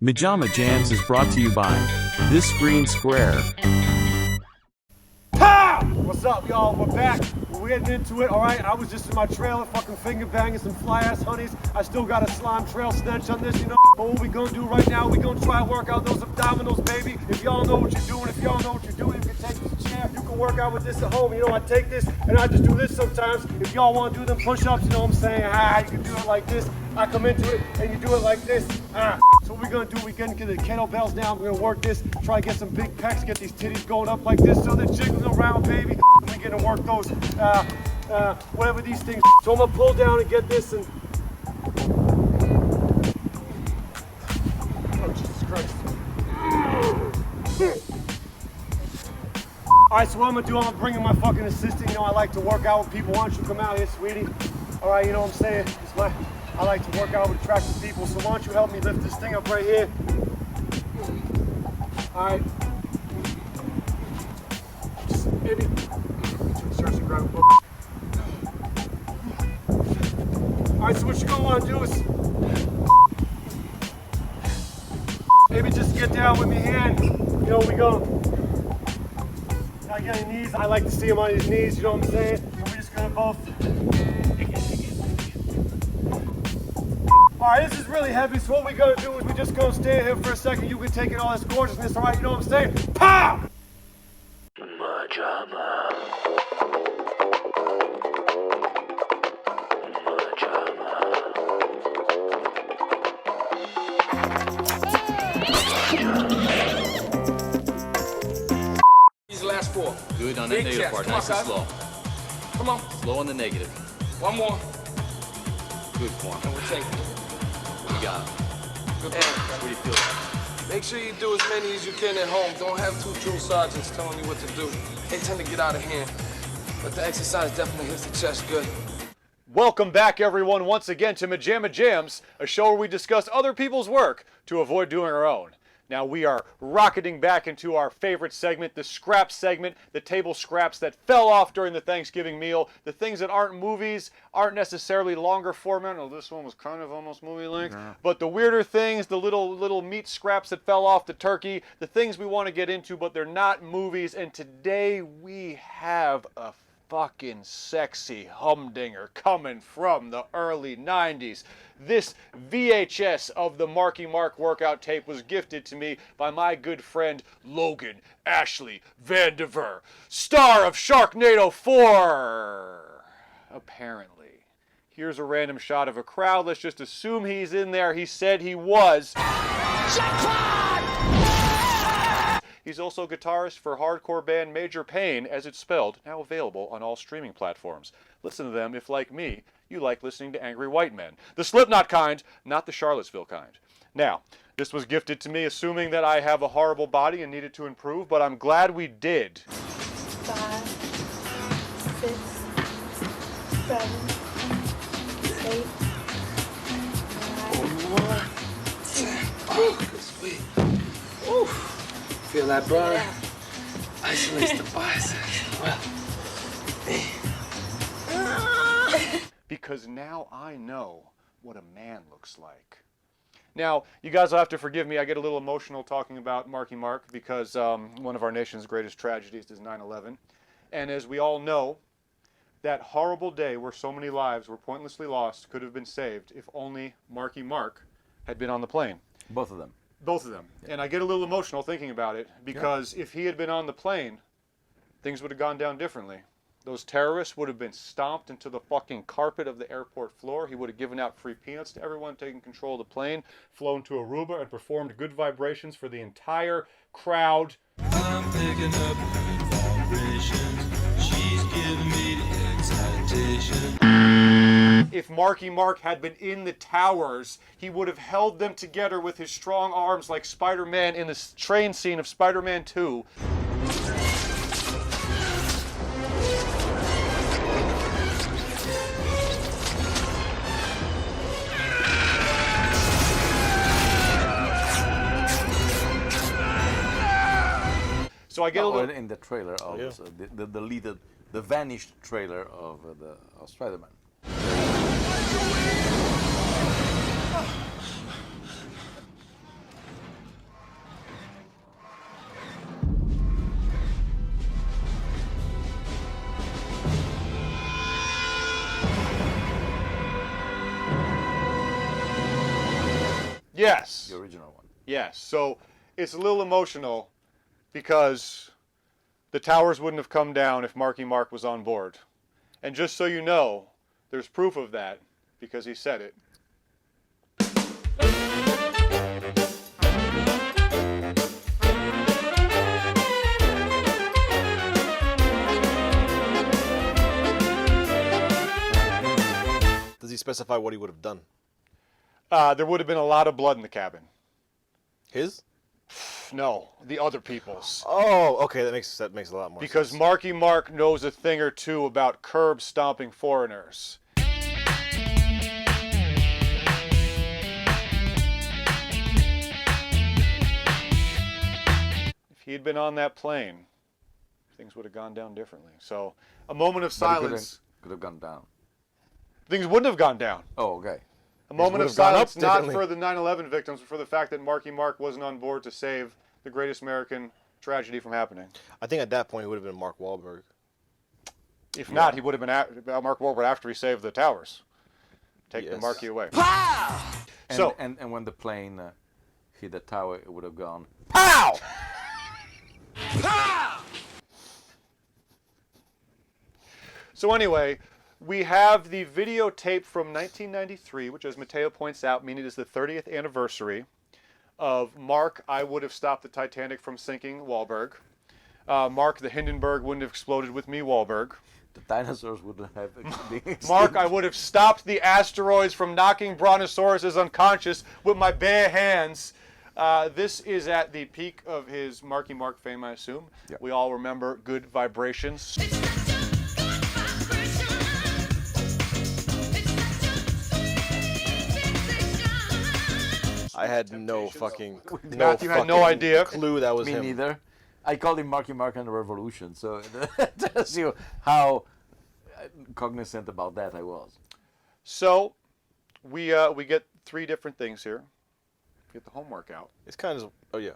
MaJaMa Jams is brought to you by this green square. Pow! What's up, y'all? We're back. We're getting into it, all right? I was just in my trailer fucking finger banging some fly-ass honeys. I still got a slime trail snatch on this, you know? But what we gonna do right now, we gonna try to work out those abdominals, baby. If y'all know what you're doing, you can take this chair. You can work out with this at home. You know, I take this and I just do this sometimes. If y'all want to do them push-ups, you know what I'm saying? You can do it like this. I come into it and you do it like this. So what we're gonna do, we're gonna get the kettlebells now. We're gonna work this, try to get some big pecs, get these titties going up like this so they're jiggling around, baby. We're gonna work those, whatever these things. So I'm gonna pull down and get this and... Oh, Jesus Christ. All right, so what I'm gonna do, I'm gonna bring in my fucking assistant. You know, I like to work out with people. Why don't you come out here, sweetie? All right, you know what I'm saying? I like to work out with attractive people, so why don't you help me lift this thing up right here? All right. Just maybe start to grab a book. All right, so what you're gonna want to do is maybe just get down with me here. You know, we go. Now get on your knees. I like to see him on his knees. You know what I'm saying? And we're just gonna both. All right, this is really heavy, so what we're gonna do is we're just gonna stand here for a second. You can take in all this gorgeousness, all right? You know what I'm saying? Pow! MaJaMa. These last four. Good on that Big negative chest. part, Come nice on, and slow. Come on. Slow on the negative. One more. Good form. And we'll take it. You got it. Good And form. what do you feel like? Make sure you do as many as you can at home. Don't have two drill sergeants telling you what to do. They tend to get out of hand. But the exercise definitely hits the chest good. Welcome back, everyone, once again to MaJaMa Jams, a show where we discuss other people's work to avoid doing our own. Now we are rocketing back into our favorite segment, the scrap segment, the table scraps that fell off during the Thanksgiving meal, the things that aren't movies, aren't necessarily longer format. Oh, this one was kind of almost movie length. Yeah. But the weirder things, the little meat scraps that fell off the turkey, the things we want to get into, but they're not movies. And today we have a fucking sexy humdinger coming from the early 90s. This VHS of the Marky Mark Workout tape was gifted to me by my good friend Logan Ashley Vandiver, star of Sharknado 4. Apparently. Here's a random shot of a crowd. Let's just assume he's in there. He said he was. He's also guitarist for hardcore band Major Pain, as it's spelled, now available on all streaming platforms. Listen to them if, like me, you like listening to angry white men. The Slipknot kind, not the Charlottesville kind. Now, this was gifted to me assuming that I have a horrible body and needed to improve, but I'm glad we did. 5, 6, 7, 8, 9, 10. Sweet. Woo. Feel that burn? Yeah. Isolates the biceps. Well, because now I know what a man looks like. Now, you guys will have to forgive me. I get a little emotional talking about Marky Mark because one of our nation's greatest tragedies is 9/11. And as we all know, that horrible day where so many lives were pointlessly lost could have been saved if only Marky Mark had been on the plane. Both of them. Both of them. Yeah. And I get a little emotional thinking about it because if he had been on the plane, things would have gone down differently. Those terrorists would have been stomped into the fucking carpet of the airport floor. He would have given out free peanuts to everyone, taken control of the plane, flown to Aruba, and performed good vibrations for the entire crowd. I'm picking up good vibrations. She's giving me the excitation. If Marky Mark had been in the towers, he would have held them together with his strong arms like Spider-Man in the train scene of Spider-Man 2. So I get a little... in the trailer of the deleted, the vanished trailer of Spider-Man. Yes. The original one. Yes. So it's a little emotional because the towers wouldn't have come down if Marky Mark was on board. And just so you know, there's proof of that because he said it. Does he specify what he would have done? There would have been a lot of blood in the cabin. His? No, the other people's. Oh, okay. That makes a lot more Because sense. Marky Mark knows a thing or two about curb stomping foreigners. If he'd been on that plane, things would have gone down differently. So, a moment of But it silence. could have gone down. Things wouldn't have gone down. Oh, okay. A moment of would have gone silence, up not differently. for the 9/11 victims, but for the fact that Marky Mark wasn't on board to save the greatest American tragedy from happening. I think at that point it would have been Mark Wahlberg. If not, he would have been Mark Wahlberg after he saved the towers. Take the Yes. Marky away. And, So- and when the plane hit the tower, it would have gone. Pow! So anyway, we have the videotape from 1993, which, as Mateo points out, meaning it is the 30th anniversary of Mark, I would have stopped the Titanic from sinking, Wahlberg. Mark, the Hindenburg wouldn't have exploded with me, Wahlberg. The dinosaurs wouldn't have been Mark, I would have stopped the asteroids from knocking brontosauruses unconscious with my bare hands. This is at the peak of his Marky Mark fame, I assume. Yep. We all remember Good Vibrations. I had no fucking Matthew had no idea. clue that was Me him. neither. I called him Marky Mark and the Revolution, so that tells you how cognizant about that I was. So, we get three different things here. Get the homework out. It's kind of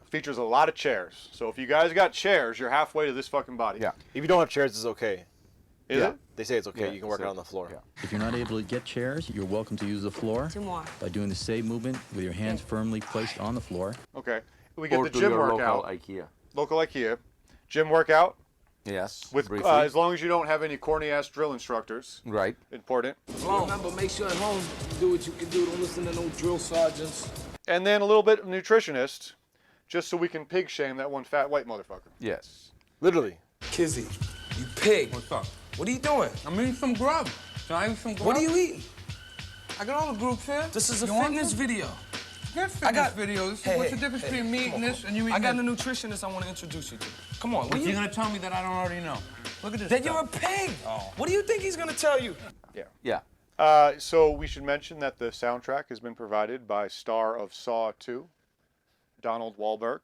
Features a lot of chairs. So if you guys got chairs, you're halfway to this fucking body. Yeah. If you don't have chairs, it's okay. Is Yeah. it? They say it's okay. Yeah, you can work so- out on the floor. yeah. If you're not able to get chairs, you're welcome to use the floor Two more. by doing the save movement with your hands firmly placed on the floor. Okay. We get Or the to gym your workout. local IKEA. Local IKEA. Gym workout Yes. with briefly. as long as you don't have any corny ass drill instructors. Right. Important. Remember, make sure at home you do what you can do. Don't listen to no drill sergeants. And then a little bit of nutritionist, just so we can pig shame that one fat white motherfucker. Yes. Literally. Kizzy, you pig. What's up? What are you doing? I'm eating some grub. Can I eat some grub? What are you eating? I got all the groups here. This is a You want fitness some? video. Good fitness I got- videos. Hey, What's hey, the difference hey, between me come eating on, this and you eating I got a this? nutritionist I want to introduce you to. Come on, will You're you? gonna tell me that I don't already know. Look at this. That stuff. you're a pig. Oh. What do you think he's gonna tell you? Yeah. So we should mention that the soundtrack has been provided by star of Saw 2, Donald Wahlberg.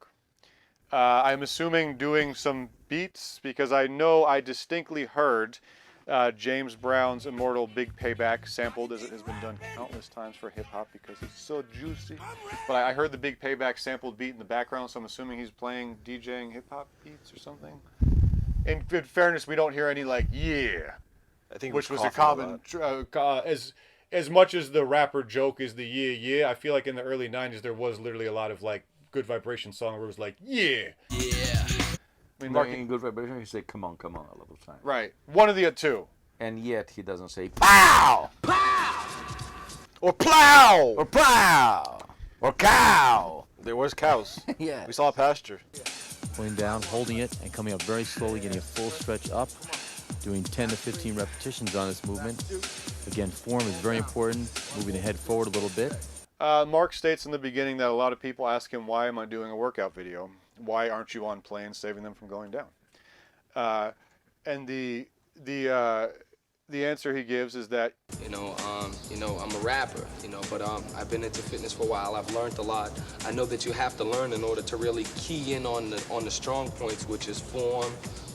I'm assuming doing some beats because I know I distinctly heard James Brown's immortal Big Payback sampled, as it has been done countless times for hip hop because it's so juicy. But I heard the Big Payback sampled beat in the background, so I'm assuming he's playing DJing hip hop beats or something. In good fairness, we don't hear any like "yeah," I think it which was a coughing common as much as the rapper joke is the "yeah." I feel like in the early '90s there was literally a lot of like Good Vibration song where it was like "yeah." I mean, Marking Marky, in good vibration, he say "come on, come on" a lot of times. right? One of the two. And yet he doesn't say "pow," Or plow! or "plow," or "cow." There was cows. Yeah. We saw a pasture. Pulling down, holding it, and coming up very slowly, getting a full stretch up. Doing 10 to 15 repetitions on this movement. Again, form is very important. Moving the head forward a little bit. Mark states in the beginning that a lot of people ask him, "Why am I doing a workout video? Why aren't you on planes saving them from going down?" And the answer he gives is that I'm a rapper, but I've been into fitness for a while. I've learned a lot. I know that you have to learn in order to really key in on the strong points, which is form,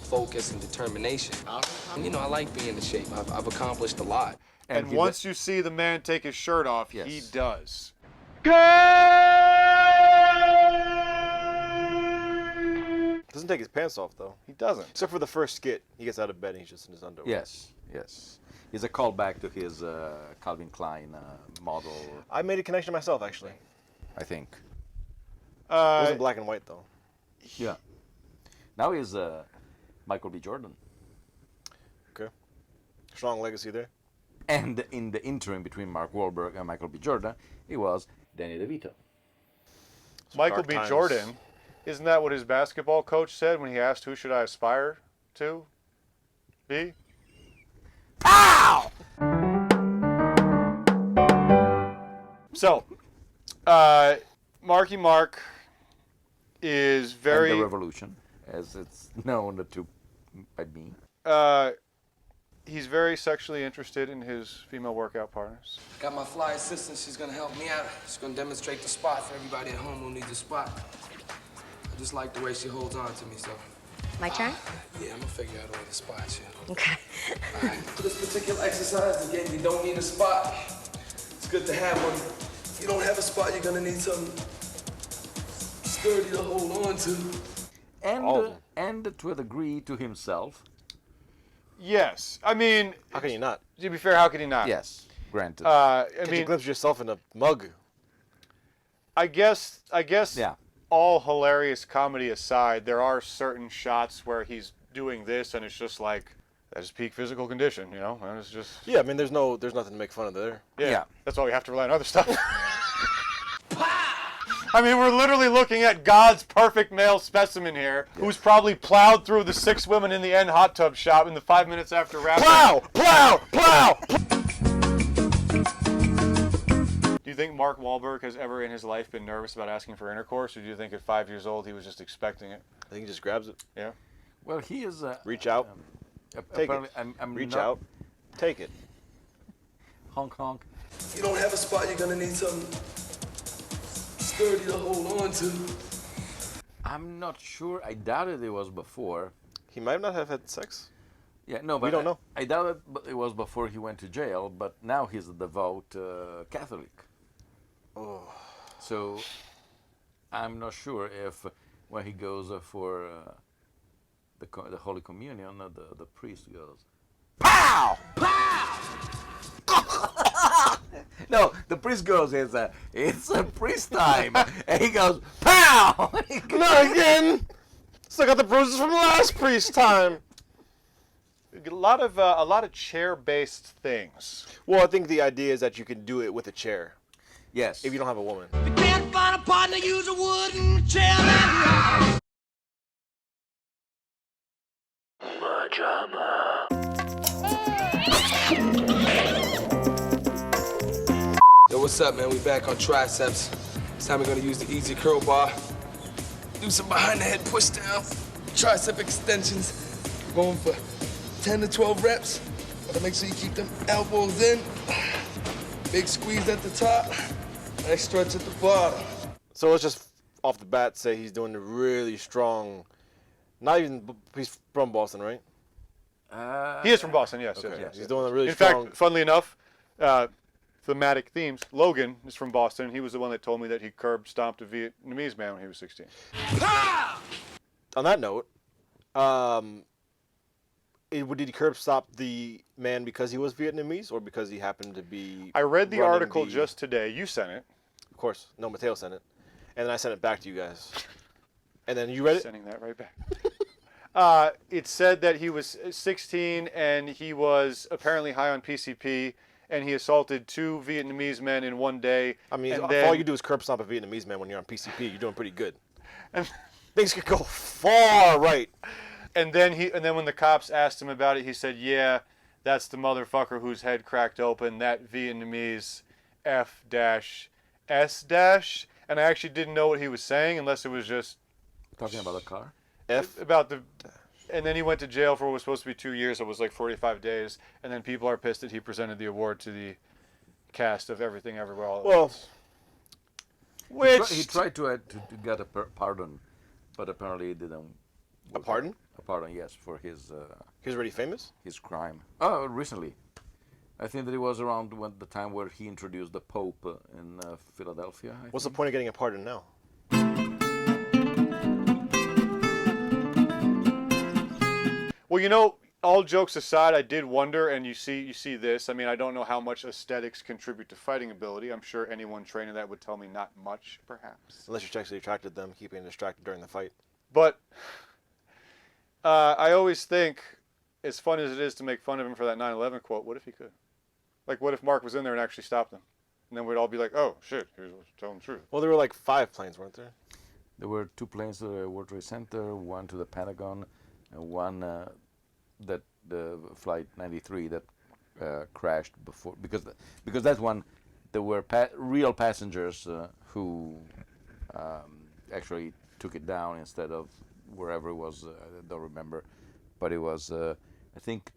focus, and determination. I like being in shape. I've accomplished a lot. and he once you see the man take his shirt off, Yes. he does. Doesn't take his pants off though. He doesn't. Except for the first skit. He gets out of bed and he's just in his underwear. Yes, yes. It's a callback to his Calvin Klein model. I made a connection myself actually. I think. It wasn't black and white though. Yeah. Now he's Michael B. Jordan. Okay. Strong legacy there. And in the interim between Mark Wahlberg and Michael B. Jordan, it was Danny DeVito. Michael dark B. times. Jordan, isn't that what his basketball coach said when he asked who should I aspire to be? Pow! So, Marky Mark is very... And the Revolution, as it's known to by me. He's very sexually interested in his female workout partners. Got my fly assistant. She's gonna help me out. She's gonna demonstrate the spot for everybody at home who needs a spot. I just like the way she holds on to me, so. My turn? Yeah, I'm gonna figure out a way to spot you. Okay. All right. For this particular exercise, again, you don't need a spot. It's good to have one. If you don't have a spot, you're gonna need something sturdy to hold on to. And to a degree to himself. Yes. I mean... How can you not? To be fair, how could he not? Yes, granted. I Did you mean, glimpse yourself in a mug? I guess Yeah. all hilarious comedy aside, there are certain shots where he's doing this and it's just like, that's peak physical condition, you know? And it's just... Yeah, I mean, there's nothing to make fun of there. Yeah. That's why we have to rely on other stuff. I mean, we're literally looking at God's perfect male specimen here, who's probably plowed through the 6 women in the end hot tub shop in the 5 minutes after wrapping. Plow! Plow! Plow! Do you think Mark Wahlberg has ever in his life been nervous about asking for intercourse, or do you think at 5 years old he was just expecting it? I think he just grabs it. Yeah. Well, he is... Reach out. Take it. I'm Reach not- out. Take it. Honk, honk. If you don't have a spot, you're gonna need something sturdy to hold on to. I'm not sure. I doubted it was before. He might not have had sex. Yeah, no, but We don't know. I doubted it was before he went to jail, but now he's a devout Catholic. Oh. So I'm not sure if when he goes for the Holy Communion, the priest goes, "Pow! Pow!" No, the priest goes, it's a priest time. And he goes, "Pow!" Not again! Still got the bruises from last priest time. A lot of chair-based things. Well, I think the idea is that you can do it with a chair Yes. if you don't have a woman. Can't find a partner, use a wooden chair like Yo, what's up, man? We back on triceps. This time we're gonna use the easy curl bar. Do some behind the head push down, tricep extensions. Going for 10 to 12 reps. Gotta make sure you keep them elbows in. Big squeeze at the top, nice stretch at the bottom. So let's just off the bat say he's doing a really strong. Not even he's from Boston, right? He is from Boston, yes. Okay. yes. He's doing a really In strong. fact, funnily enough, thematic themes. Logan is from Boston. He was the one that told me that he curb stomped a Vietnamese man when he was 16. On that note, did he curb stop the man because he was Vietnamese or because he happened to be? I read the running article just today. You sent it. Of course, no, Mateo sent it, and then I sent it back to you guys. And then you read it. Sending that right back. It said that he was 16 and he was apparently high on PCP, and he assaulted 2 Vietnamese men in one day. I mean, and if then, all you do is curb stomp a Vietnamese man when you're on PCP, you're doing pretty good. And, Things could go far right. and then when the cops asked him about it, he said, "Yeah, that's the motherfucker whose head cracked open. That Vietnamese F-S-." And I actually didn't know what he was saying unless it was just Talking about a car? F. about the. And then he went to jail for what was supposed to be 2 years. It was like 45 days. And then people are pissed that he presented the award to the cast of Everything Everywhere All at Well, Once. Which He tried to get a pardon, but apparently it didn't. a pardon? A pardon, yes, for his He's already famous. crime. Oh, recently. I think that it was around the time where he introduced the Pope in Philadelphia. I What's the think. point of getting a pardon now? Well, you know, all jokes aside, I did wonder, and you see this. I mean, I don't know how much aesthetics contribute to fighting ability. I'm sure anyone training that would tell me not much, perhaps. Unless you sexually attracted them, keeping distracted during the fight. But I always think, as fun as it is to make fun of him for that 9/11 quote, what if he could? Like, what if Mark was in there and actually stopped them? And then we'd all be like, oh, shit, here's what's telling the truth. Well, there were like 5 planes, weren't there? There were 2 planes to the World Trade Center, one to the Pentagon, and one that the Flight 93 that crashed before, because that one there were real passengers who actually took it down instead of wherever it was. I don't remember, but it was I think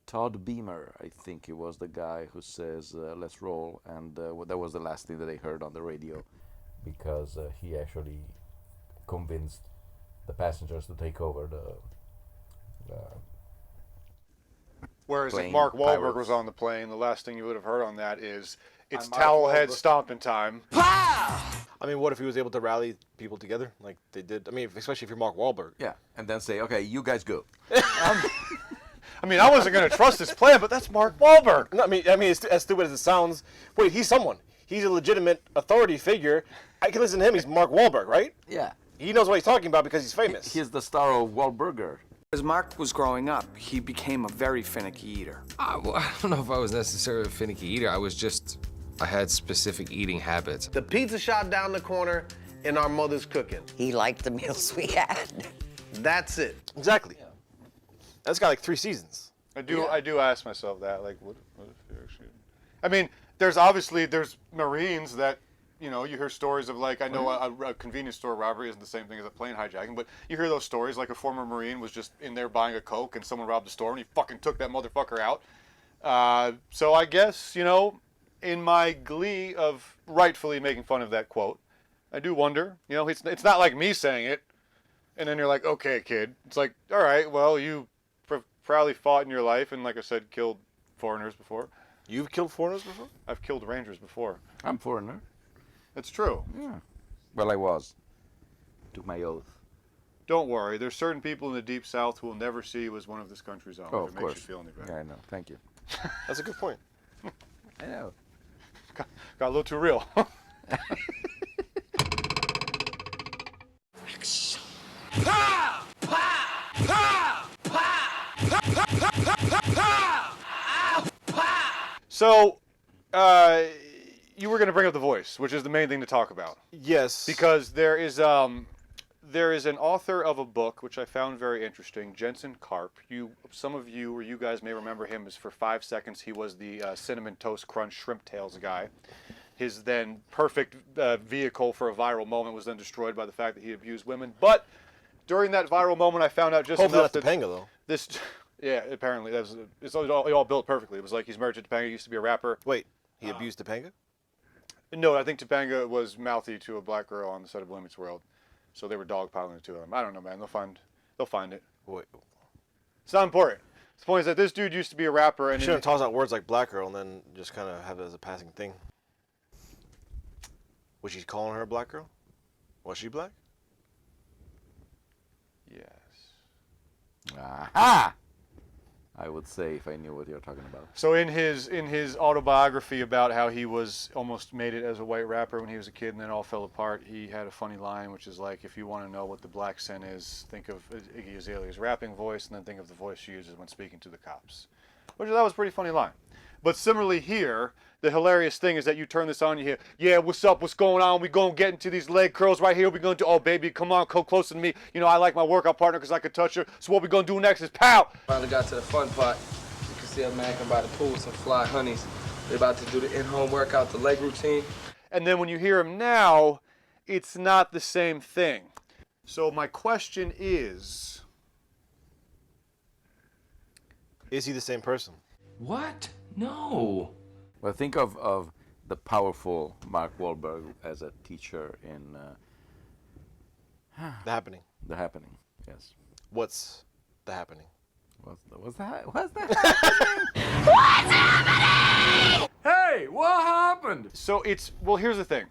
Todd Beamer. I think it was the guy who says "Let's roll," and that was the last thing that I heard on the radio, because he actually convinced the passengers to take over the Whereas if plane Mark Wahlberg pirates. was on the plane, the last thing you would have heard on that is, it's towel head stomping time. I mean, what if he was able to rally people together like they did? I mean, especially if you're Mark Wahlberg. yeah, and then say, okay, you guys go. I mean, I wasn't going to trust his plan, but that's Mark Wahlberg. No, I mean, it's, as stupid as it sounds. Wait, he's someone. He's a legitimate authority figure. I can listen to him. He's Mark Wahlberg, right? Yeah, He knows what he's talking about because he's famous. he's the star of Wahlburger. As Mark was growing up, he became a very finicky eater. Well, I don't know if I was necessarily a finicky eater. I had specific eating habits. The pizza shop down the corner and our mother's cooking. He liked the meals we had. That's it. Exactly. That's got like 3 seasons. I do ask myself that, like, what if they're actually... I mean, there's Marines that, you know, you hear stories of, like, I know a convenience store robbery isn't the same thing as a plane hijacking, but you hear those stories, like a former Marine was just in there buying a Coke and someone robbed the store and he fucking took that motherfucker out. So I guess, you know, in my glee of rightfully making fun of that quote, I do wonder, you know, it's not like me saying it, and then you're like, okay, kid. It's like, all right, well, you proudly fought in your life and, like I said, killed foreigners before. You've killed foreigners before? I've killed Rangers before. I'm foreigner. It's true. Yeah. Well, I was. Took my oath. Don't worry. There's certain people in the Deep South who will never see you as one of this country's own. Oh, if of it course. makes you feel any better. Yeah, I know. Thank you. That's a good point. I know. Got a little too real. So, you were going to bring up the voice, which is the main thing to talk about. Yes. Because there is an author of a book which I found very interesting, Jensen Karp. Some of you or you guys may remember him as for 5 seconds he was the Cinnamon Toast Crunch Shrimp Tails guy. His then perfect vehicle for a viral moment was then destroyed by the fact that he abused women. But during that viral moment, I found out just Hopefully enough not that Topanga, though. this. Yeah, apparently it's all built perfectly. It was like he's married to Topanga. He used to be a rapper. Wait, he abused Topanga? No, I think Topanga was mouthy to a black girl on the set of Boy Meets World, so they were dogpiling the two of them. I don't know, man. They'll find it. Wait. It's not important. The point is that this dude used to be a rapper, and You shouldn't toss out words like black girl and then just kind of have it as a passing thing. Was she calling her a black girl? Was she black? Yes. Aha! I would say if I knew what you're talking about. So in his autobiography about how he was almost made it as a white rapper when he was a kid and then all fell apart, he had a funny line which is like, if you want to know what the black sin is, think of Iggy Azalea's rapping voice and then think of the voice she uses when speaking to the cops. Which that was a pretty funny line. But similarly here, the hilarious thing is that you turn this on, you hear, yeah, what's up, what's going on? We gonna get into these leg curls right here. We gonna do, oh baby, come on, come closer to me. You know, I like my workout partner because I can touch her. So what we gonna do next is pow! Finally got to the fun part. You can see a man come by the pool with some fly honeys. They're about to do the in-home workout, the leg routine. And then when you hear him now, it's not the same thing. So my question is he the same person? What? No. Well, think of the powerful Mark Wahlberg as a teacher in The Happening. The Happening. Yes. What's The Happening? What's that? happening? Hey, what happened? So well, here's the thing.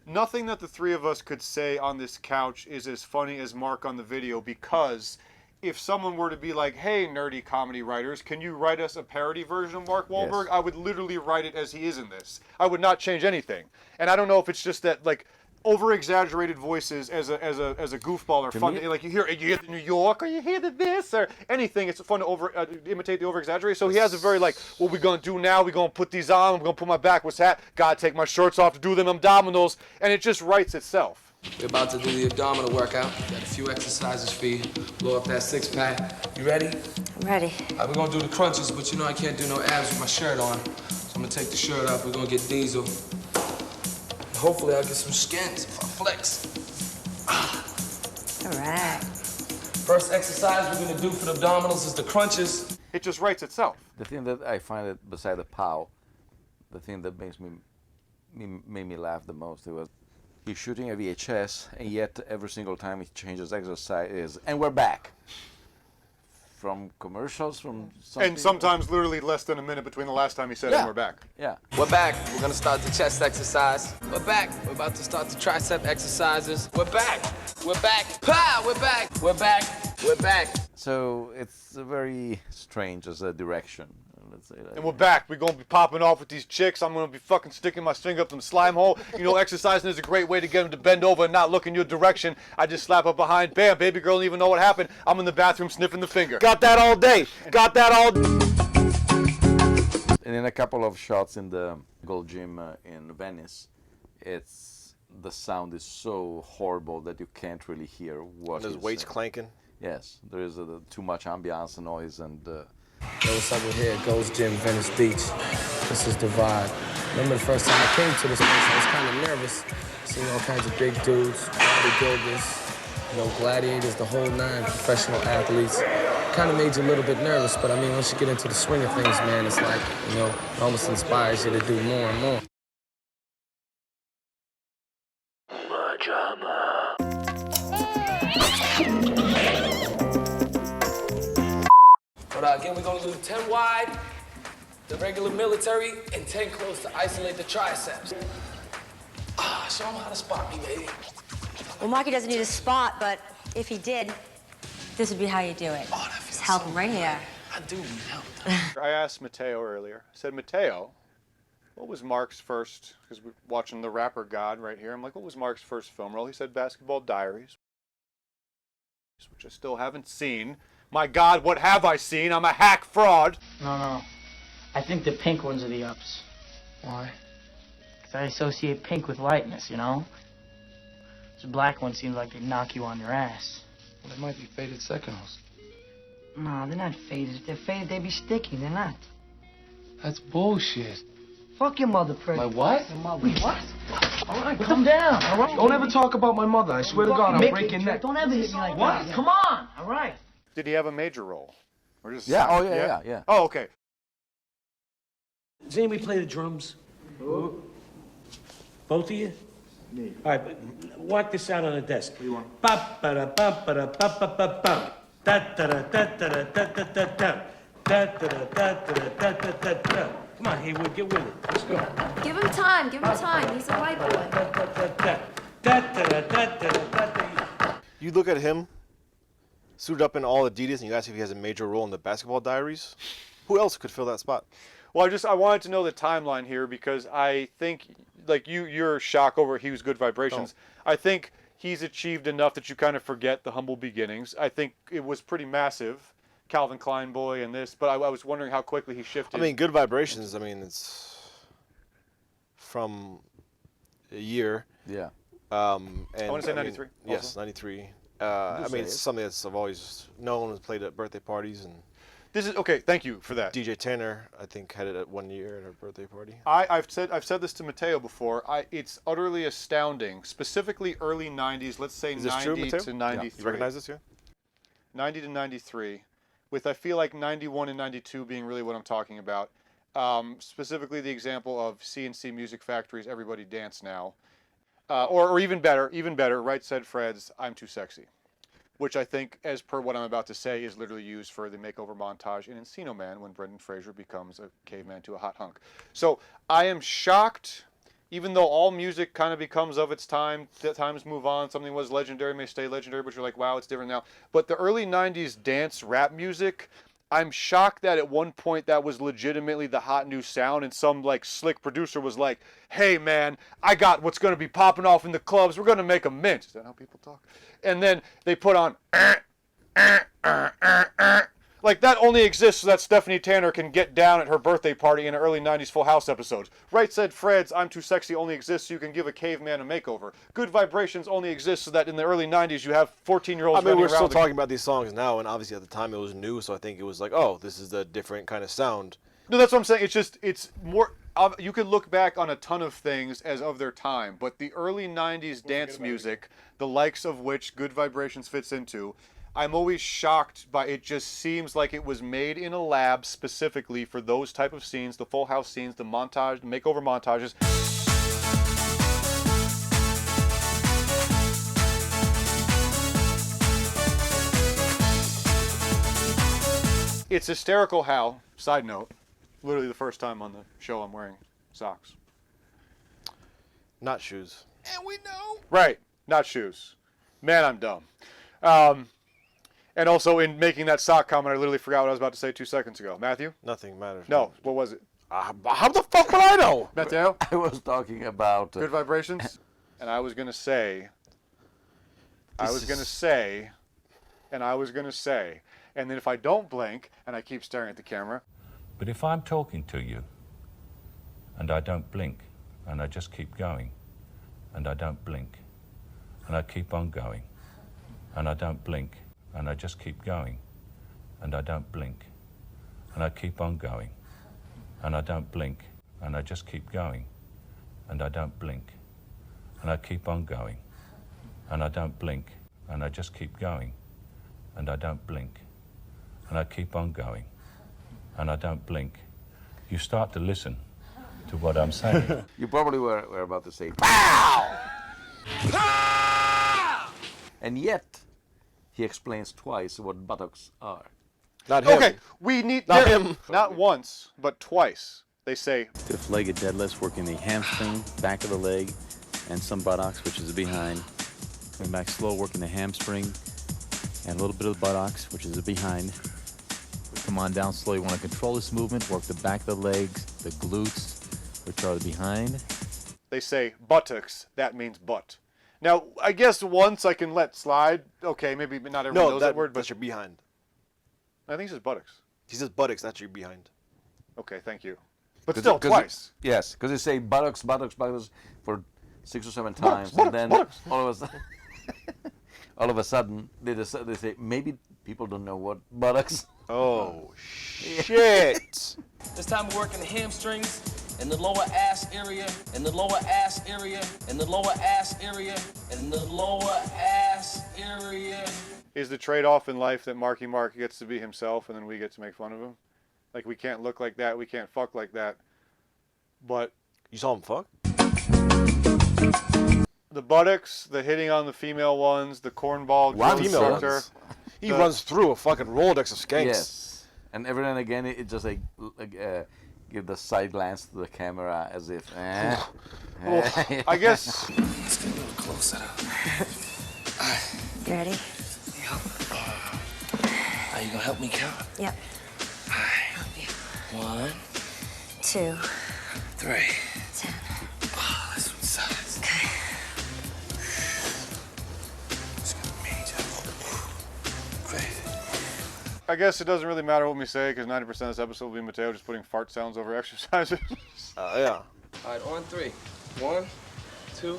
Nothing that the three of us could say on this couch is as funny as Mark on the video because if someone were to be like, hey, nerdy comedy writers, can you write us a parody version of Mark Wahlberg? Yes. I would literally write it as he is in this. I would not change anything. And I don't know if it's just that, like, over-exaggerated voices as a goofball are fun. Like you hear the New York, or you hear the this, or anything. It's fun to imitate the over-exaggerate. So he has a very like, what we gonna do now? We gonna put these on. I'm gonna put my backwards hat. Gotta take my shorts off to do them abdominals, and it just writes itself. We're about to do the abdominal workout. Got a few exercises for you. Blow up that six-pack. You ready? I'm ready. We're gonna do the crunches, but you know I can't do no abs with my shirt on. So I'm gonna take the shirt off. We're gonna get diesel. Hopefully I'll get some skins if I flex. All right. First exercise we're gonna do for the abdominals is the crunches. It just writes itself. The thing that I find it beside the pow, the thing that makes made me laugh the most, it was he's shooting a VHS, and yet every single time he changes exercise, and we're back. From commercials, from something. And sometimes literally less than a minute between the last time he said it and we're back. Yeah. We're back. We're gonna start the chest exercise. We're back. We're about to start the tricep exercises. We're back. We're back. Pow! We're back. We're back. We're back. So it's very strange as a direction. Let's say that. And we're back. We're going to be popping off with these chicks. I'm going to be fucking sticking my finger up them slime hole. You know, exercising is a great way to get them to bend over and not look in your direction. I just slap up behind. Bam, baby girl don't even know what happened. I'm in the bathroom sniffing the finger. Got that all day. Got that all. And in a couple of shots in the Gold Gym in Venice, the sound is so horrible that you can't really hear what There's he's weights saying. clanking. Yes, there is too much ambiance noise and. Yo, what's up? We're here at Gold's Gym, Venice Beach. This is the vibe. Remember the first time I came to this place, I was kind of nervous. Seeing all kinds of big dudes, bodybuilders, gladiators, the whole nine, professional athletes. Kind of made you a little bit nervous, but I mean, once you get into the swing of things, man, it's like, it almost inspires you to do more and more. But again, we're gonna do 10 wide, the regular military, and 10 close to isolate the triceps. Show them how to spot me, baby. Well, Marky doesn't need a spot, but if he did, this would be how you do it. Oh, that feels Just help so him right here. I do need help. I asked Mateo earlier. I said, Mateo, what was Mark's first, because we're watching The Rapper God right here. I'm like, what was Mark's first film role? He said Basketball Diaries, which I still haven't seen. My God, what have I seen? I'm a hack fraud. No. I think the pink ones are the ups. Why? Because I associate pink with lightness, The black ones seem like they knock you on your ass. Well, they might be faded seconds. No, they're not faded. If they're faded, they be sticky. They're not. That's bullshit. Fuck your mother, pretty. My what? Your mother. Wait, what? All right, Calm down, all right? Don't ever talk about my mother. I swear to God, I'll break your neck. Don't ever hit me like What? that. Come on, all right? Did he have a major role? Or just Yeah, oh yeah. Oh, okay. Does anybody play the drums? Who? Both of you? Me. All right, but walk this out on the desk. What do you want? Ba ba da ba ba da ba ba ba ba. Da da da da da da da da da da. Da da da da da da da da da. Come on, Haywood, get with it. Let's go. Give him time. Give him time. He's a white boy. Da da da da da da da da. You look at him, suited up in all Adidas, and you ask if he has a major role in the Basketball Diaries. Who else could fill that spot? Well, I wanted to know the timeline here because I think, like your shock over He Was Good Vibrations. I think he's achieved enough that you kind of forget the humble beginnings. I think it was pretty massive, Calvin Klein boy and this, but I was wondering how quickly he shifted. I mean, Good Vibrations, it's from a year. Yeah. And I want to say 93. Yes, 93. It's something that's I've always known and played at birthday parties. And this is okay. Thank you for that. DJ Tanner, I think, had it at 1 year at her birthday party. I've said this to Mateo before. It's utterly astounding, specifically early 90s. Let's say 90 to 93. You recognize this here? 90 to 93, with I feel like 91 and 92 being really what I'm talking about. Specifically, the example of C&C Music Factory's "Everybody Dance Now." Or even better, Right Said Fred's "I'm Too Sexy," which I think, as per what I'm about to say, is literally used for the makeover montage in Encino Man when Brendan Fraser becomes a caveman to a hot hunk. So I am shocked even though all music kind of becomes of its time, times move on, something was legendary may stay legendary, but you're like, wow, it's different now. But the early 90s dance rap music, I'm shocked that at one point that was legitimately the hot new sound, and some like slick producer was like, hey man, I got what's going to be popping off in the clubs, we're going to make a mint. Is that how people talk? And then they put on like that only exists so that Stephanie Tanner can get down at her birthday party in an early 90s Full House episode. Right Said Fred's I'm Too Sexy only exists so you can give a caveman a makeover. Good Vibrations only exists so that in the early 90s you have 14-year-olds running around. We're still talking about these songs now, and obviously at the time it was new, so I think it was like, oh, this is a different kind of sound. No, that's what I'm saying. It's more, you could look back on a ton of things as of their time, but the early 90s dance music, the likes of which Good Vibrations fits into, I'm always shocked by it. Just seems like it was made in a lab specifically for those type of scenes, the Full House scenes, the montage, the makeover montages. It's hysterical how, side note, literally the first time on the show I'm wearing socks. Not shoes. And we know. Right, not shoes. Man, I'm dumb. And also, in making that sock comment, I literally forgot what I was about to say 2 seconds ago. Matthew? Nothing matters. No, what was it? How the fuck would I know? Mateo? I was talking about... Good Vibrations? And I was going to say... and then if I don't blink, and I keep staring at the camera... But if I'm talking to you, and I don't blink, and I just keep going, and I don't blink, and I keep on going, and I don't blink, and I just keep going, and I don't blink, and I keep on going, and I don't blink, and I just keep going, and I don't blink, and I keep on going, and I don't blink, and I just keep going, and I don't blink, and I keep on going, and I don't blink, you start to listen to what I'm saying. You probably were about to say, POW! And yet, he explains twice what buttocks are. Not him. Okay, we need... Not him. Not once, but twice. They say... Stiff-legged deadlifts, working the hamstring, back of the leg, and some buttocks, which is the behind. Coming back slow, working the hamstring, and a little bit of the buttocks, which is the behind. Come on down slow. You want to control this movement, work the back of the legs, the glutes, which are the behind. They say buttocks, that means butt. Now, I guess once I can let slide. Okay, maybe not everyone knows that word, but that's your behind. I think he says buttocks. He says buttocks, that's your behind. Okay, thank you. But still, twice. Yes, because they say buttocks for 6 or 7 times, Buttocks, and then buttocks. all of a sudden they say maybe people don't know what buttocks. Oh shit! This time we're working the hamstrings and the lower ass area, and the lower ass area, and the lower ass area, and the lower ass area. Is the trade-off in life that Marky Mark gets to be himself and then we get to make fun of him? Like, we can't look like that, we can't fuck like that. But... You saw him fuck? The buttocks, the hitting on the female ones, the cornball drill instructor. He runs through a fucking Rolodex of skanks. Yes, and every now and again it just give the side glance to the camera as if. I guess. Let's get a little closer. You ready? Yep. Are you gonna help me count? Yep. 1, 2, 3. 10. Oh, this one sucks. Okay. It's gonna be major. Crazy. I guess it doesn't really matter what we say because 90% of this episode will be Mateo just putting fart sounds over exercises. Yeah. All right, on 3. 1, 2,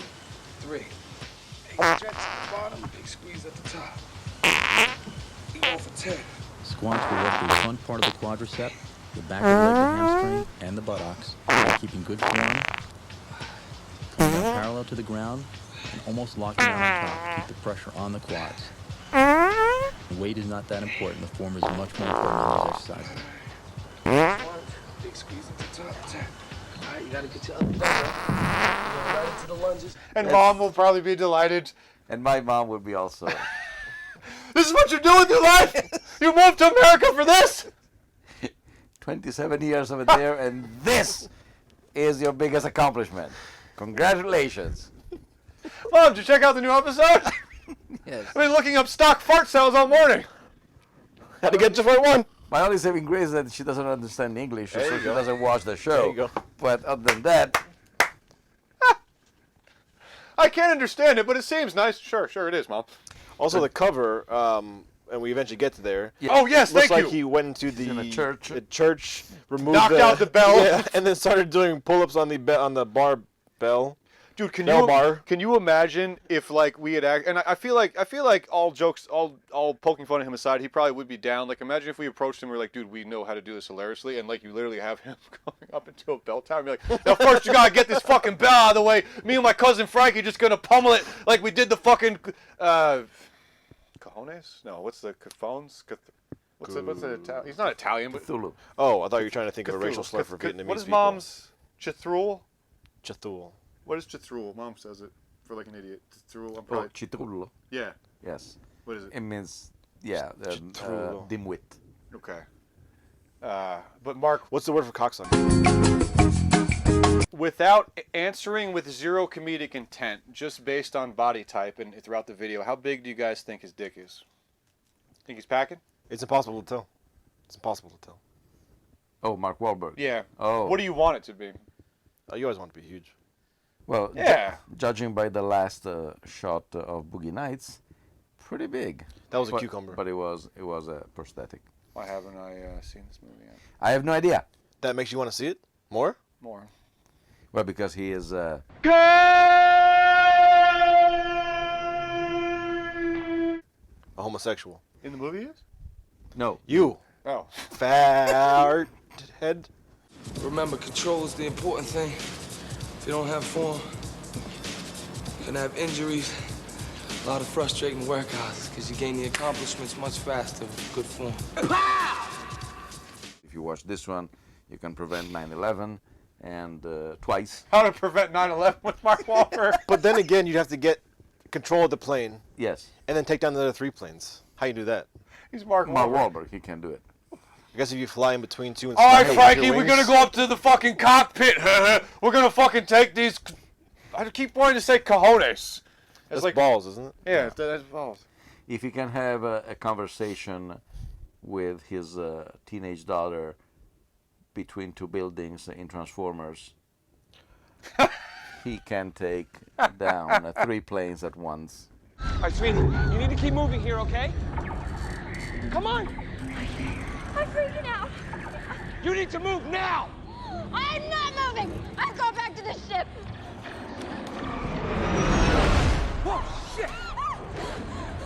3. Big stretch at the bottom, big squeeze at the top. We go for 10. Squats will work the front part of the quadricep, the back of the leg, the hamstring, and the buttocks, while keeping good form. Coming down parallel to the ground and almost locking down on top. Keep the pressure on the quads. The weight is not that important. The form is much more important in these exercises. 1, big squeeze at the top. 10. All right, you gotta get your upper leg up. Go right into the lunges. And Mom will probably be delighted. And my mom would be also. This is what you do with your life? You moved to America for this? 27 years of it there, and this is your biggest accomplishment. Congratulations. Mom, did you check out the new episode? Yes. I've been looking up stock fart cells all morning. Had to get just right one. My only saving grace is that she doesn't understand English, so she doesn't watch the show. There you go. But other than that, I can't understand it, but it seems nice. Sure it is, Mom. Also, the cover, and we eventually get to there. Yeah. Oh, yes, looks thank like you. he went into in a church, removed knocked out the bell. Yeah, and then started doing pull-ups on the bar bell. Dude, can you imagine if like we had and I feel like all jokes, all poking fun at him aside, he probably would be down. Like imagine if we approached him, we're like, dude, we know how to do this hilariously, and like you literally have him going up into a bell tower, and be like, now first you gotta get this fucking bell out of the way. Me and my cousin Frankie just gonna pummel it like we did the fucking cajones? No, what's the cafones? What's the Italian? He's not Italian, but Cthulhu. Oh, I thought you were trying to think of a racial slur for Vietnamese What is people. Mom's Chithul? Chithul. What is Chithul? Mom says it for like an idiot. Chithul. I'm Oh, probably. Chitullo. Yeah. Yes. What is it? It means, dimwit. Okay. But Mark, what's the word for cocksucker? Without answering with zero comedic intent, just based on body type and throughout the video, how big do you guys think his dick is? Think he's packing? It's impossible to tell. It's impossible to tell. Oh, Mark Wahlberg. Yeah. Oh. What do you want it to be? Oh, you always want to be huge. Well, yeah. Judging by the last shot of Boogie Nights, pretty big. That was a cucumber. But it was a prosthetic. Why haven't I seen this movie yet? I have no idea. That makes you want to see it more? More. Well, because he is. A homosexual. In the movie, he is? No. You. Oh. Fart head. Remember, control is the important thing. If you don't have form, you're gonna have injuries, a lot of frustrating workouts, because you gain the accomplishments much faster with good form. If you watch this one, you can prevent 9/11 and twice. How to prevent 9/11 with Mark Wahlberg. But then again, you'd have to get control of the plane. Yes. And then take down the other 3 planes. How you do that? He's Mark Wahlberg. He can do it. I guess if you fly in between 2 and All right, with Frankie, your we're wings. gonna go up to the fucking cockpit. We're gonna fucking take these. I keep wanting to say cojones. That's like balls, isn't it? Yeah, that's balls. If he can have a conversation with his teenage daughter between 2 buildings in Transformers, he can take down 3 planes at once. All right, sweetie, you need to keep moving here, okay? Come on. I'm freaking out. You need to move now. I'm not moving. I'm going back to the ship. Whoa, shit.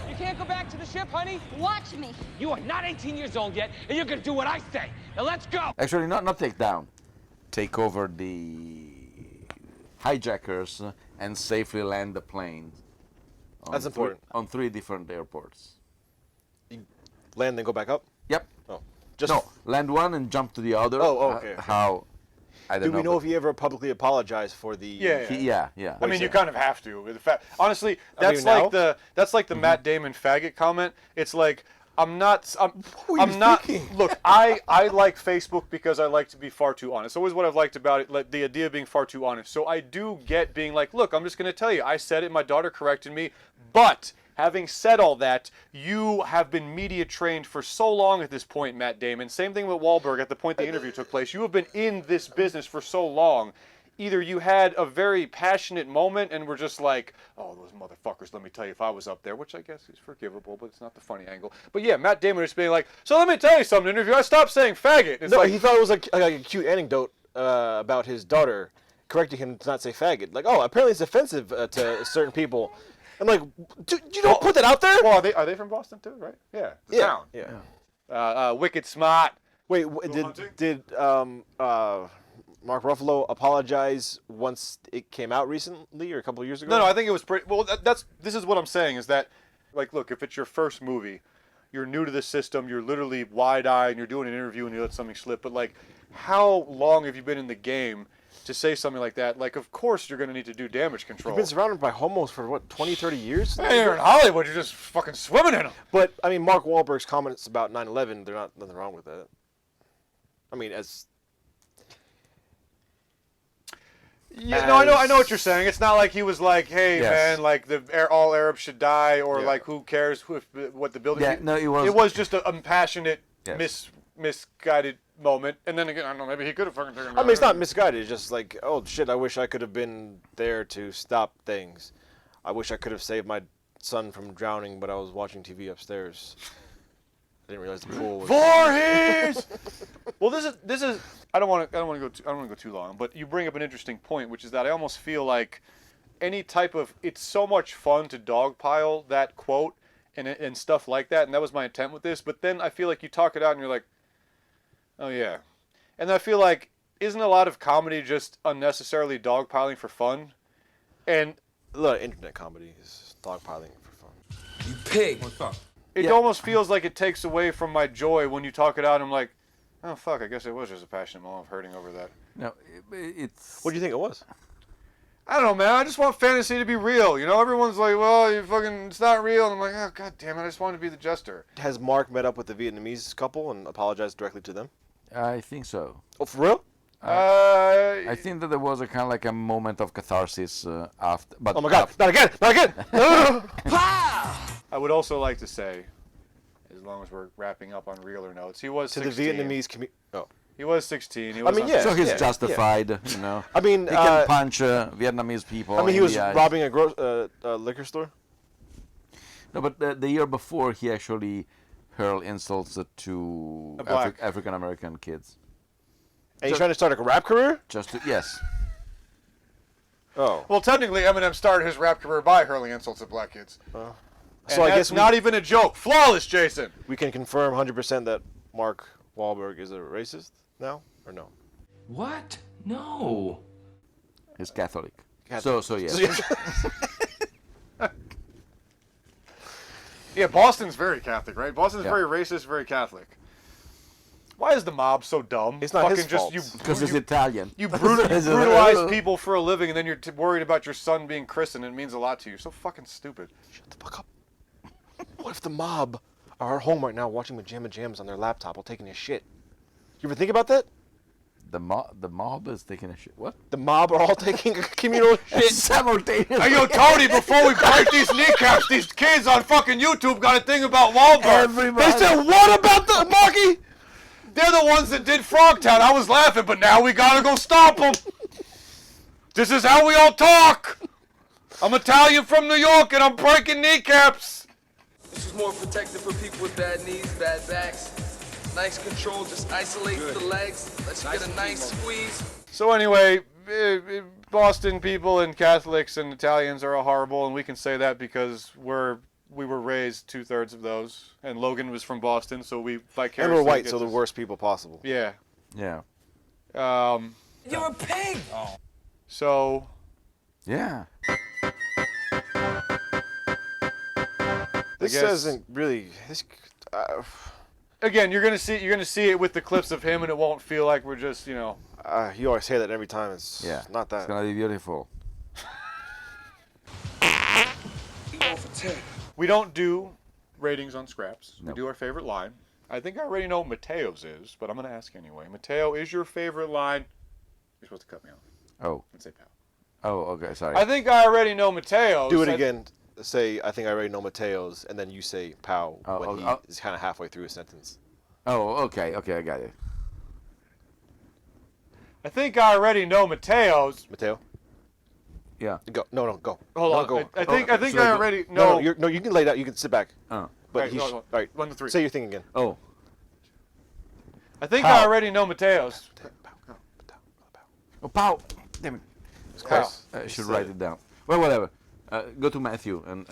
You can't go back to the ship, honey? Watch me. You are not 18 years old yet, and you're gonna do what I say. Now let's go. Actually, not take down. Take over the hijackers and safely land the plane. That's important. On 3 different airports. You land, then go back up? Yep. Oh. No, land one and jump to the other. Oh, okay. How? I don't Do we know if he ever publicly apologized for the? Yeah. Yeah. I mean, you kind of have to. The fact, honestly, I mean, that's like now? the Matt Damon faggot comment. It's like I'm not. Look, I like Facebook because I like to be far too honest. Always what I've liked about it, like the idea of being far too honest. So I do get being like, look, I'm just going to tell you, I said it. My daughter corrected me, but. Having said all that, you have been media trained for so long at this point, Matt Damon. Same thing with Wahlberg at the point the interview took place. You have been in this business for so long. Either you had a very passionate moment and were just like, oh, those motherfuckers, let me tell you if I was up there, which I guess is forgivable, but it's not the funny angle. But yeah, Matt Damon is being like, so let me tell you something, interview. I stopped saying faggot. It's No, like, he thought it was like a cute anecdote about his daughter correcting him to not say faggot. Like, oh, apparently it's offensive to certain people. I'm like, you don't put that out there? Well, are they from Boston too, right? Yeah. The town. Yeah. Wicked smart. Wait, did Mark Ruffalo apologize once it came out recently or a couple of years ago? No, I think it was pretty. Well, this is what I'm saying is that, like, look, if it's your first movie, you're new to the system, you're literally wide-eyed, and you're doing an interview and you let something slip. But like, how long have you been in the game to say something like that? Like, of course you're going to need to do damage control. You've been surrounded by homos for, what, 20, 30 years? Hey, you're in Hollywood. You're just fucking swimming in them. But, I mean, Mark Wahlberg's comments about 9/11, there's nothing wrong with that. I mean, as... Yeah, no, I know what you're saying. It's not like he was like, "Hey, Yes. man, like all Arabs should die," or Yeah. like, "Who cares what the building?" Yeah, no, it was. It was just a passionate, Yes. misguided moment. And then again, I don't know. Maybe he could have fucking taken. I mean, it's not misguided. It's just like, oh shit, I wish I could have been there to stop things. I wish I could have saved my son from drowning, but I was watching TV upstairs. I didn't realize the pool was. Voorhees. Well, this is. I don't want to go too long, but you bring up an interesting point, which is that I almost feel like any type of. It's so much fun to dogpile that quote and stuff like that, and that was my intent with this. But then I feel like you talk it out, and you're like, oh yeah, and I feel like isn't a lot of comedy just unnecessarily dogpiling for fun, and a lot of internet comedy is dogpiling for fun. You pig. What's up? It almost feels like it takes away from my joy when you talk it out. And I'm like, oh fuck, I guess it was just a passionate moment of hurting over that. No, it's. What do you think it was? I don't know, man. I just want fantasy to be real. You know, everyone's like, well, it's not real. And I'm like, oh god damn it, I just want to be the jester. Has Mark met up with the Vietnamese couple and apologized directly to them? I think so. Oh, for real? I think that there was a kind of like a moment of catharsis after. But oh my god! Not again! Not again! I would also like to say, as long as we're wrapping up on realer notes, he was to 16. the Vietnamese community. Oh. He was 16. He I was mean, yeah. So he's yeah, justified, you know. I mean, he can punch Vietnamese people. I mean, he was the eyes. robbing a liquor store. No, but the year before, he actually hurled insults to African American kids. And he's trying to start a rap career? Yes. Oh. Well, technically, Eminem started his rap career by hurling insults at black kids. So I guess not even a joke. Flawless, Jason. We can confirm 100% that Mark Wahlberg is a racist now, or no? What? No. He's Catholic. Catholic. So yes. Yeah, Boston's very Catholic, right? Boston's very racist, very Catholic. Why is the mob so dumb? It's not his fault. Because it's Italian. You brutalize people for a living, and then you're worried about your son being christened. It means a lot to you. You're so fucking stupid. Shut the fuck up. What if the mob are at home right now watching MaJaMa Jams on their laptop while taking a shit? You ever think about that? The mob is taking a shit. What? The mob are all taking a communal shit simultaneously. Hey, yo, Tony, before we break these kneecaps, these kids on fucking YouTube got a thing about Wahlberg. They said, what about the Marky? They're the ones that did Frogtown. I was laughing, but now we gotta go stop them. This is how we all talk. I'm Italian from New York, and I'm breaking kneecaps. This is more protective for people with bad knees, bad backs. Nice control, just isolate the legs. Let's get a nice squeeze. So anyway, Boston people and Catholics and Italians are all horrible, and we can say that because we were raised 2/3 of those, and Logan was from Boston, so we vicariously. And we're white, so the worst people possible. Yeah. Yeah. You're a pig. Oh. So. Yeah. This doesn't really. Again, you're gonna see it with the clips of him, and it won't feel like we're just, you know. You always say that every time. It's not that. It's gonna be beautiful. We don't do ratings on scraps. Nope. We do our favorite line. I think I already know what Mateo's is, but I'm going to ask anyway. Mateo, is your favorite line? You're supposed to cut me off. Oh. And say pal. Oh, okay, sorry. I think I already know Mateo's. Do it again. Say, I think I already know Mateo's, and then you say pow when he is kind of halfway through a sentence. Oh, okay, I got it. I think I already know Mateo's. Mateo? Yeah. Go. No, go. Hold on. Go. I think Should I go? already know. No, you can lay down. You can sit back. Oh. But Right, all right. 1 to 3. Say your thing again. Oh. I think I already know Mateo's. Oh, pow! Damn it. It's close. I should write it down. Well, whatever. Go to Matthew and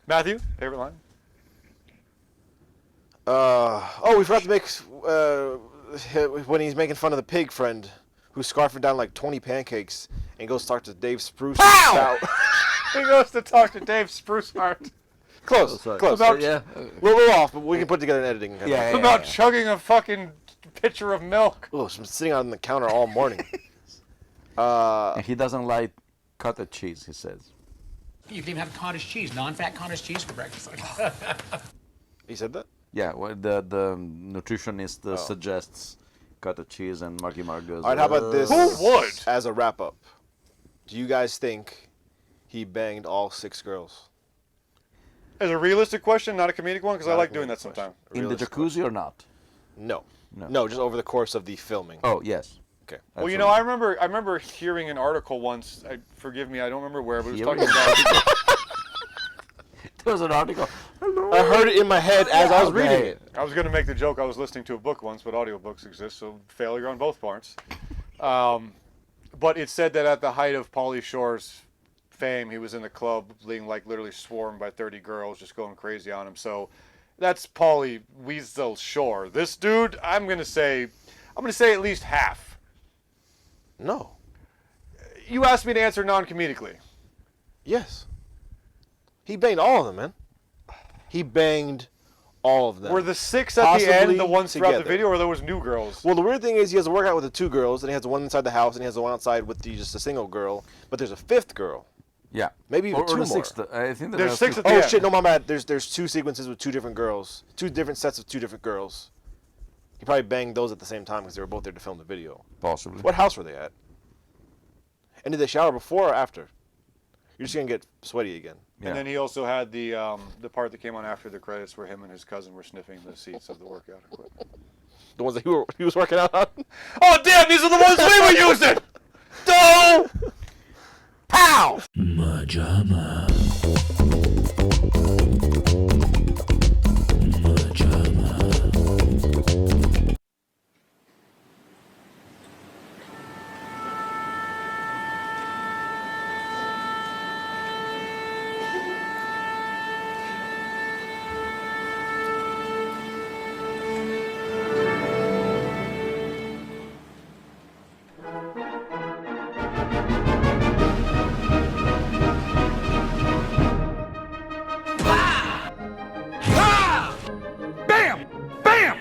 Matthew, favorite line? We forgot to make when he's making fun of the pig friend who's scarfing down like 20 pancakes and goes to talk to Dave Spruce. Pow! He goes to talk to Dave Spruceheart. Close. About, yeah. We're off, but we can put together an editing. About chugging a fucking pitcher of milk. Oh, it's been sitting on the counter all morning. And he doesn't like cottage cheese, he says. You can even have cottage cheese, non-fat cottage cheese for breakfast. He said that? Yeah, well, the nutritionist suggests cut the cheese, and Marky Mark goes. All right, how about this? Who would? As a wrap up, do you guys think he banged all 6 girls? As a realistic question, not a comedic one, because I Not a like doing comedic that sometimes. In the jacuzzi or not? No. No. No, just over the course of the filming. Oh yes. Okay. Well, you know, I remember hearing an article once. Forgive me, I don't remember where, but it was talking Hearing? about. There was an article. I heard it in my head as I was reading it. I was going to make the joke I was listening to a book once, but audiobooks exist, so failure on both parts. But it said that at the height of Pauly Shore's fame, he was in the club being like literally swarmed by 30 girls just going crazy on him. So that's Pauly Weasel Shore. This dude, I'm going to say at least half. No. You asked me to answer non-comedically. Yes. He banged all of them, man. He banged all of them. Were the 6 at the end the ones throughout the together. video, or there was new girls? Well, the weird thing is he has a workout with the 2 girls, and he has the one inside the house, and he has the one outside with just a single girl. But there's a 5th girl. Yeah. Maybe even or 2 the more. 6th. I think that There's 6 at the Oh end. shit! No, my bad. There's 2 sequences with 2 different girls, 2 different sets of 2 different girls. He probably banged those at the same time because they were both there to film the video. Possibly. What house were they at? And did they shower before or after? You're just gonna get sweaty again. And then he also had the part that came on after the credits where him and his cousin were sniffing the seats of the workout equipment. The ones that he was working out on. Oh damn! These are the ones we were using. No! Pow! MaJaMa. Bam! Bam!